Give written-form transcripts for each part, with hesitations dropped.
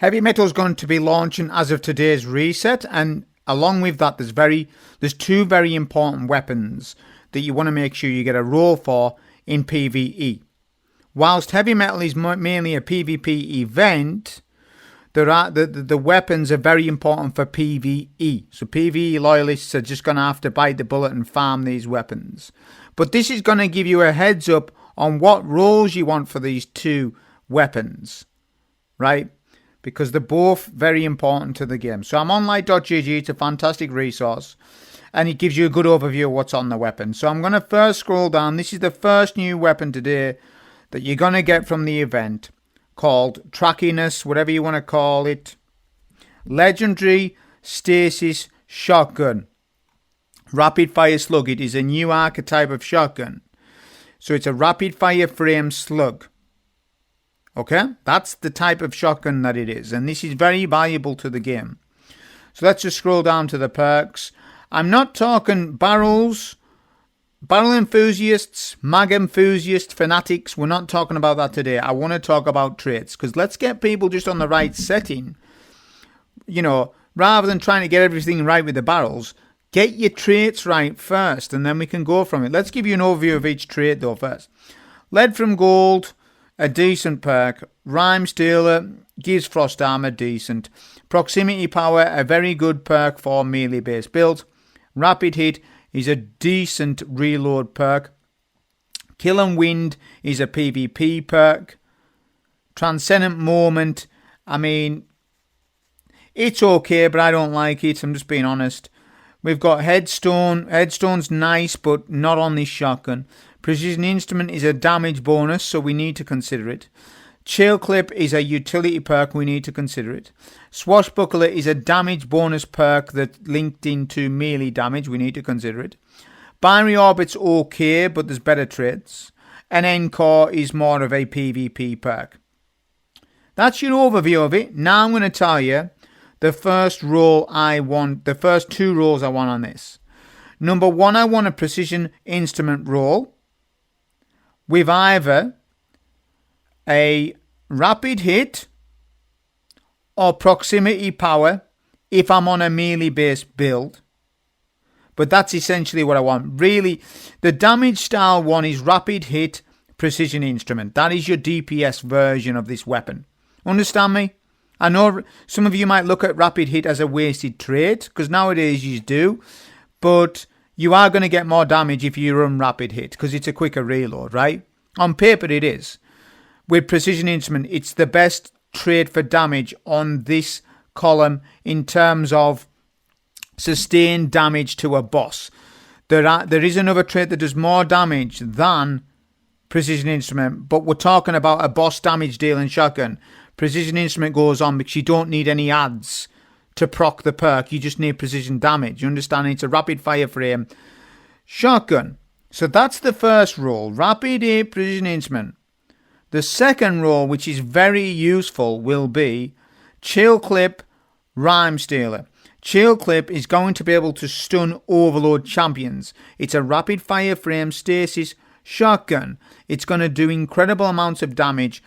Heavy Metal is going to be launching as of today's reset, and along with that, there's two very important weapons that you want to make sure you get a roll for in PvE. Whilst Heavy Metal is mainly a PvP event, the weapons are very important for PvE. So PvE loyalists are just going to have to bite the bullet and farm these weapons. But this is going to give you a heads up on what rolls you want for these two weapons, right? Because they're both very important to the game. So I'm on light.gg, it's a fantastic resource, and it gives you a good overview of what's on the weapon. So I'm going to first scroll down. This is the first new weapon today that you're going to get from the event, called Trackiness, whatever you want to call it. Legendary Stasis Shotgun. Rapid Fire Slug. It is a new archetype of shotgun. So it's a rapid fire frame slug. Okay, that's the type of shotgun that it is, and this is very valuable to the game. So let's just scroll down to the perks. I'm not talking barrel enthusiasts, mag enthusiasts, fanatics. We're not talking about that today. I want to talk about traits, because let's get people just on the right setting. You know, rather than trying to get everything right with the barrels, get your traits right first, and then we can go from it. Let's give you an overview of each trait though first. Lead from Gold, a decent perk. Rhyme Stealer gives frost armor, decent. Proximity Power, a very good perk for melee based build. Rapid Hit is a decent reload perk. Kill and Wind is a PvP perk. Transcendent Moment, I mean, it's okay, but I don't like it, I'm just being honest. We've got Headstone. Headstone's nice, but not on this shotgun. Precision Instrument is a damage bonus, so we need to consider it. Chill Clip is a utility perk, we need to consider it. Swashbuckler is a damage bonus perk that linked into melee damage, we need to consider it. Binary Orbit's okay, but there's better traits. And Encore is more of a PvP perk. That's your overview of it. Now I'm going to tell you the first role I want, the first two roles I want on this. Number one, I want a Precision Instrument role with either a Rapid Hit or Proximity Power if I'm on a melee based build. But that's essentially what I want. Really, the damage style one is Rapid Hit, Precision Instrument. That is your DPS version of this weapon. Understand me? I know some of you might look at Rapid Hit as a wasted trait, because nowadays you do, but you are going to get more damage if you run Rapid Hit, because it's a quicker reload, right? On paper it is. With Precision Instrument, it's the best trait for damage on this column in terms of sustained damage to a boss. There is another trait that does more damage than Precision Instrument, but we're talking about a boss damage dealing shotgun. Precision Instrument goes on because you don't need any adds to proc the perk. You just need precision damage. You understand? It's a rapid fire frame shotgun. So that's the first role. Rapid Hit, Precision Instrument. The second role, which is very useful, will be Chill Clip, Rhyme Stealer. Chill Clip is going to be able to stun Overload champions. It's a rapid fire frame stasis shotgun. It's going to do incredible amounts of damage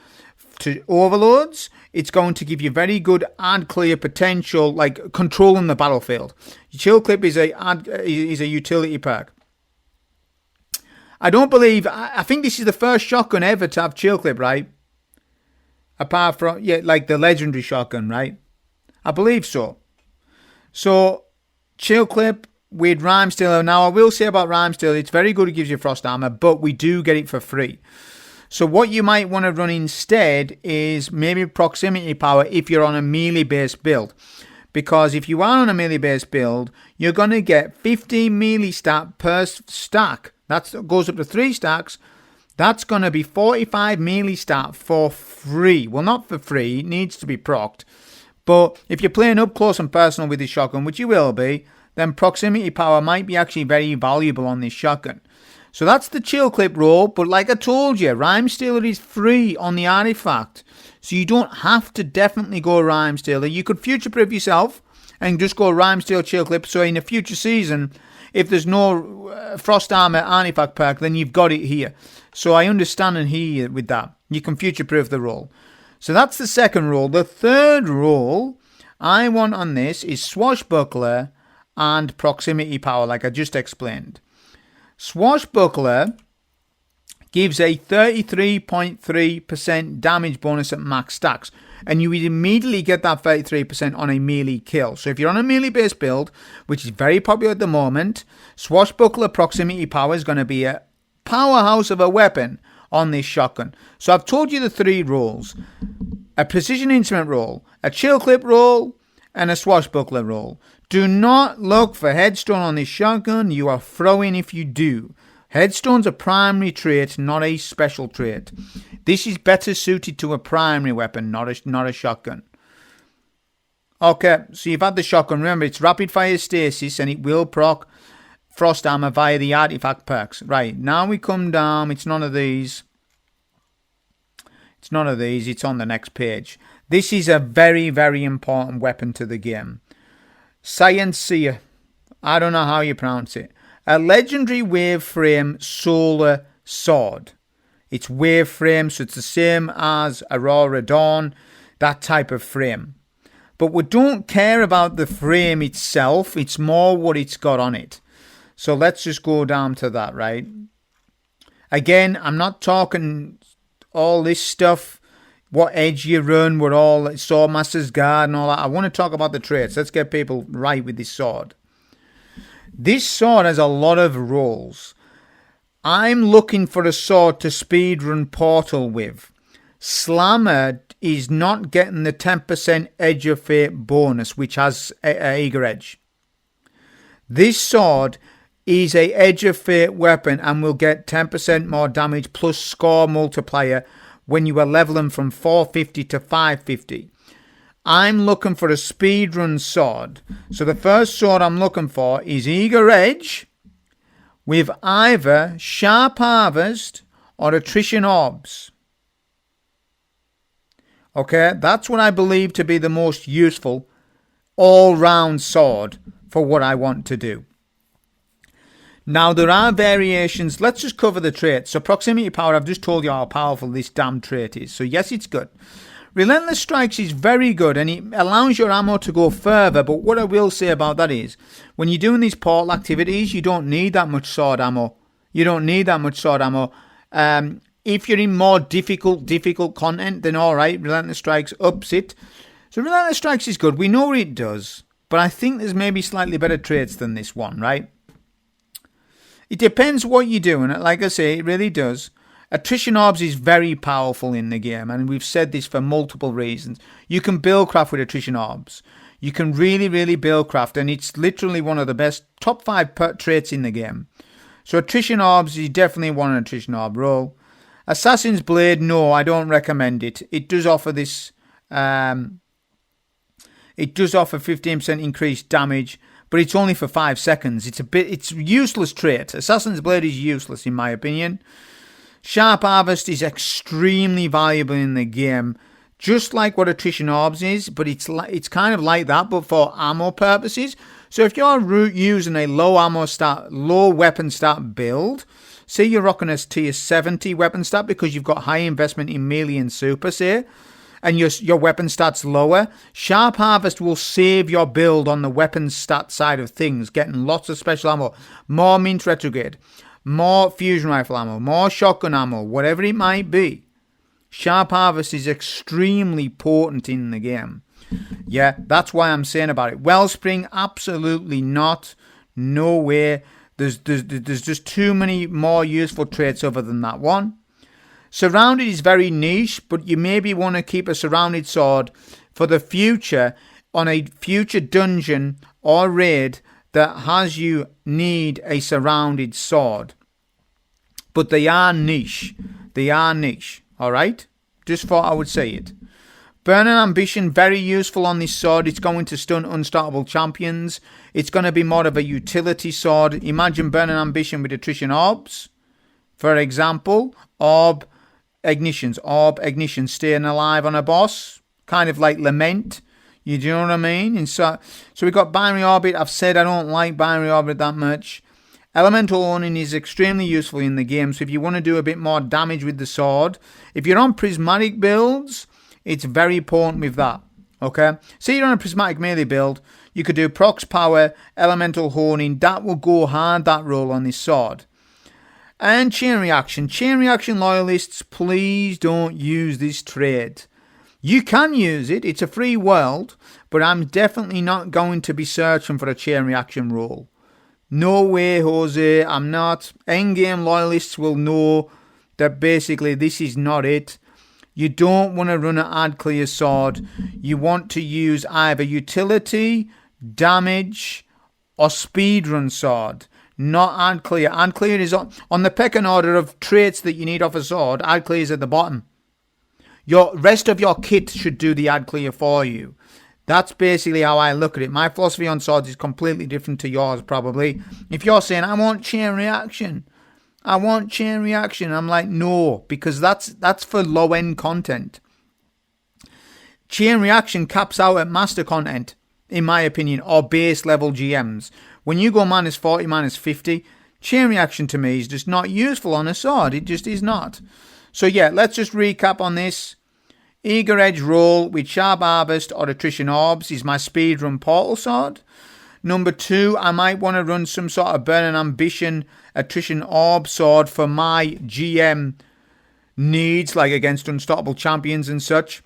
to overloads. It's going to give you very good ad clear potential, like controlling the battlefield. Chill Clip is a utility perk. I think this is the first shotgun ever to have Chill Clip, right? Apart from, like the legendary shotgun, right? I believe so. So, Chill Clip with Rhyme Stealer. Now, I will say about Rhyme Stealer, it's very good, it gives you frost armor, but we do get it for free. So what you might want to run instead is maybe Proximity Power if you're on a melee-based build. Because if you are on a melee-based build, you're going to get 15 melee stat per stack. That goes up to 3 stacks. That's going to be 45 melee stat for free. Well, not for free. It needs to be procced. But if you're playing up close and personal with this shotgun, which you will be, then Proximity Power might be actually very valuable on this shotgun. So that's the Chill Clip roll, but like I told you, Rhyme Stealer is free on the artifact. So you don't have to definitely go Rhyme Stealer. You could future-proof yourself and just go Rhyme Stealer, Chill Clip. So in a future season, if there's no Frost Armor artifact perk, then you've got it here. So I understand and hear you with that. You can future-proof the roll. So that's the second rule. The third rule I want on this is swashbuckler and proximity power, like I just explained. Swashbuckler gives a 33.3% damage bonus at max stacks, and you would immediately get that 33% on a melee kill. So if you're on a melee based build, which is very popular at the moment, swashbuckler proximity power is going to be a powerhouse of a weapon on this shotgun. So I've told you the three rules: a precision instrument roll, a chill clip roll, and a swashbuckler roll. Do not look for headstone on this shotgun. You are throwing if you do. Headstone's a primary trait, not a special trait. This is better suited to a primary weapon, not a shotgun. Okay, so you've had the shotgun. Remember, it's rapid fire stasis and it will proc frost armor via the artifact perks. Right, now we come down. It's none of these. It's none of these. It's on the next page. This is a very, very important weapon to the game. Science Seer. I don't know how you pronounce it. A legendary wave frame solar sword. It's wave frame, so it's the same as Aurora Dawn, that type of frame. But we don't care about the frame itself, it's more what it's got on it. So let's just go down to that, right? Again, I'm not talking all this stuff, what edge you run, what all Swordmaster's Guard and all that. I want to talk about the traits. Let's get people right with this sword. This sword has a lot of rolls. I'm looking for a sword to speedrun Portal with. Slammer is not getting the 10% Edge of Fate bonus, which has Eager Edge. This sword is a Edge of Fate weapon and will get 10% more damage plus score multiplier when you are leveling from 450 to 550. I'm looking for a speedrun sword. So the first sword I'm looking for is Eager Edge with either Sharp Harvest or Attrition Orbs. Okay, that's what I believe to be the most useful all-round sword for what I want to do. Now, there are variations. Let's just cover the traits. So proximity power, I've just told you how powerful this damn trait is. So yes, it's good. Relentless Strikes is very good and it allows your ammo to go further, but what I will say about that is when you're doing these portal activities, you don't need that much sword ammo. You don't need that much sword ammo. If you're in more difficult content, then alright, Relentless Strikes ups it. So Relentless Strikes is good. We know what it does, but I think there's maybe slightly better traits than this one, right? It depends what you're doing. Like I say, it really does. Attrition Orbs is very powerful in the game, and we've said this for multiple reasons. You can buildcraft with Attrition Orbs. You can really, really buildcraft, and it's literally one of the best top 5 traits in the game. So Attrition Orbs, you definitely want an Attrition Orb roll. Assassin's Blade, no, I don't recommend it. It does offer this. It does offer 15% increased damage, but it's only for 5 seconds. It's a useless trait. Assassin's Blade is useless in my opinion. Sharp Harvest is extremely valuable in the game, just like what Attrition Orbs is, but it's kind of like that, but for ammo purposes. So if you're using a low weapon stat build, say you're rocking a tier 70 weapon stat because you've got high investment in melee and super, say, and your weapon stat's lower, Sharp Harvest will save your build on the weapon stat side of things, getting lots of special ammo, more Mint Retrograde, more fusion rifle ammo, more shotgun ammo, whatever it might be. Sharp Harvest is extremely potent in the game. Yeah, that's why I'm saying about it. Wellspring, absolutely not. No way. There's just too many more useful traits other than that one. Surrounded is very niche, but you maybe want to keep a surrounded sword for the future on a future dungeon or raid that has you need a surrounded sword. But they are niche. They are niche. Alright? Just thought I would say it. Burning Ambition, very useful on this sword. It's going to stun unstoppable champions. It's going to be more of a utility sword. Imagine Burning Ambition with Attrition Orbs. For example, Orb Ignition, staying alive on a boss. Kind of like Lament. You know what I mean? And so we've got Binary Orbit. I've said I don't like Binary Orbit that much. Elemental Owning is extremely useful in the game. So if you want to do a bit more damage with the sword, if you're on prismatic builds, It's very important with that. Okay, so you're on a prismatic melee build, you could do procs power, elemental honing, that will go hard, that roll on this sword. And chain reaction. Chain reaction loyalists, please don't use this trait. You can use it, it's a free world, but I'm definitely not going to be searching for a chain reaction roll. No way, Jose, I'm not. Endgame loyalists will know that basically this is not it. You don't want to run an ad clear sword. You want to use either utility, damage, or speedrun sword. Not ad clear. Ad clear is on the pecking order of traits that you need off a sword. Ad clear is at the bottom. Your rest of your kit should do the ad clear for you. That's basically how I look at it. My philosophy on swords is completely different to yours, probably. If you're saying, I want chain reaction, I'm like, no, because that's for low-end content. Chain reaction caps out at master content, in my opinion, or base level GMs. When you go minus 40, minus 50, chain reaction to me is just not useful on a sword. It just is not. So yeah, let's just recap on this. Eager Edge roll with Sharp Harvest or Attrition Orbs is my speedrun portal sword. Number 2, I might want to run some sort of Burning Ambition Attrition Orb sword for my GM needs, like against unstoppable champions and such.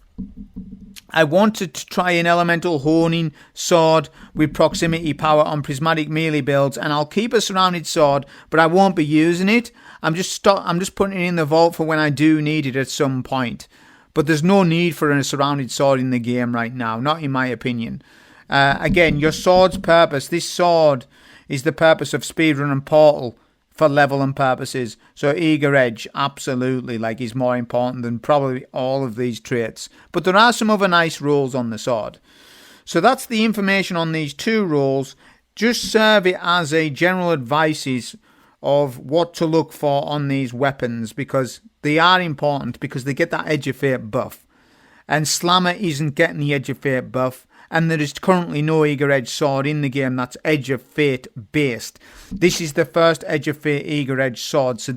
I wanted to try an Elemental Honing sword with proximity power on prismatic melee builds, and I'll keep a surrounded sword, but I won't be using it. I'm just putting it in the vault for when I do need it at some point. But there's no need for a surrounded sword in the game right now, not in my opinion. Again, your sword's purpose, this sword is the purpose of speedrun and portal for level and purposes. So Eager Edge, absolutely, like, is more important than probably all of these traits. But there are some other nice rolls on the sword. So that's the information on these 2 rolls. Just serve it as a general advices of what to look for on these weapons, because they are important, because they get that Edge of Fate buff. And Slammer isn't getting the Edge of Fate buff. And there is currently no Eager Edge sword in the game that's Edge of Fate based. This is the first Edge of Fate Eager Edge sword. So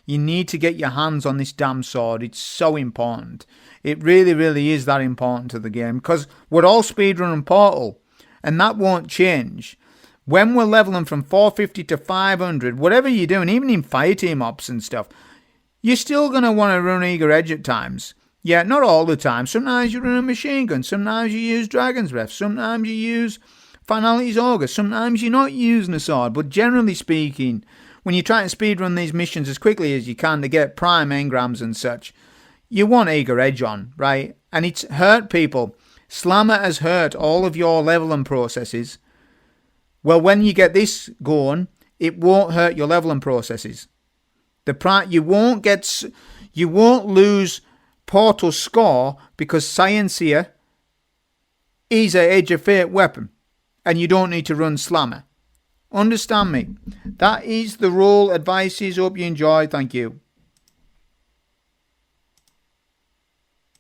you need to get your hands on this damn sword. It's so important. It really, really is that important to the game. Because we're all speedrun and portal. And that won't change. When we're leveling from 450 to 500, whatever you're doing, even in fireteam ops and stuff, you're still going to want to run Eager Edge at times. Yeah, not all the time. Sometimes you run a machine gun. Sometimes you use Dragon's Breath. Sometimes you use Finality's Augur. Sometimes you're not using a sword. But generally speaking, when you're trying to speedrun these missions as quickly as you can to get prime engrams and such, you want Eager Edge on, right? And it's hurt people. Slammer has hurt all of your leveling processes. Well, when you get this going, it won't hurt your leveling processes. You won't lose portal score because Scienceer is an Edge of Fate weapon and you don't need to run Slammer. Understand me? That is the role advices. Hope you enjoyed. Thank you.